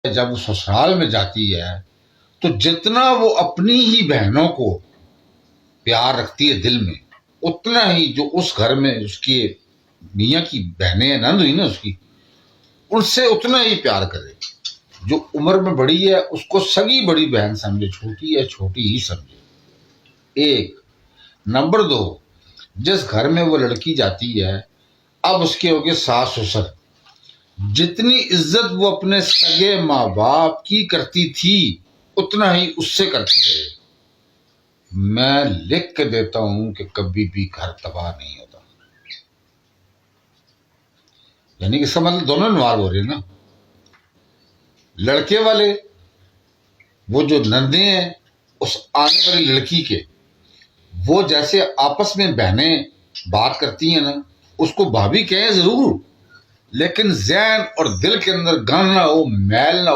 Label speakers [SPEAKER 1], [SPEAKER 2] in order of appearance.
[SPEAKER 1] جب وہ سسرال میں جاتی ہے تو جتنا وہ اپنی ہی بہنوں کو پیار رکھتی ہے دل میں، اتنا ہی جو اس گھر میں اس کی میاں کی بہنیں ہیں، نند ہوئی نا اس کی، ان سے اتنا ہی پیار کرے. جو عمر میں بڑی ہے اس کو سگی بڑی بہن سمجھے، چھوٹی ہے چھوٹی ہی سمجھے. ایک نمبر دو، جس گھر میں وہ لڑکی جاتی ہے، اب اس کے ہوگے ساس سسر، جتنی عزت وہ اپنے سگے ماں باپ کی کرتی تھی اتنا ہی اس سے کرتی رہے. میں لکھ کے دیتا ہوں کہ کبھی بھی گھر تباہ نہیں ہوتا. یعنی کہ اس کا مطلب دونوں انوالو ہو رہے ہیں نا. لڑکے والے وہ جو نندے ہیں اس آنے والی لڑکی کے، وہ جیسے آپس میں بہنیں بات کرتی ہیں نا، اس کو بھابھی کہیں ضرور، لیکن ذہن اور دل کے اندر گن نہ ہو، میل نہ ہو.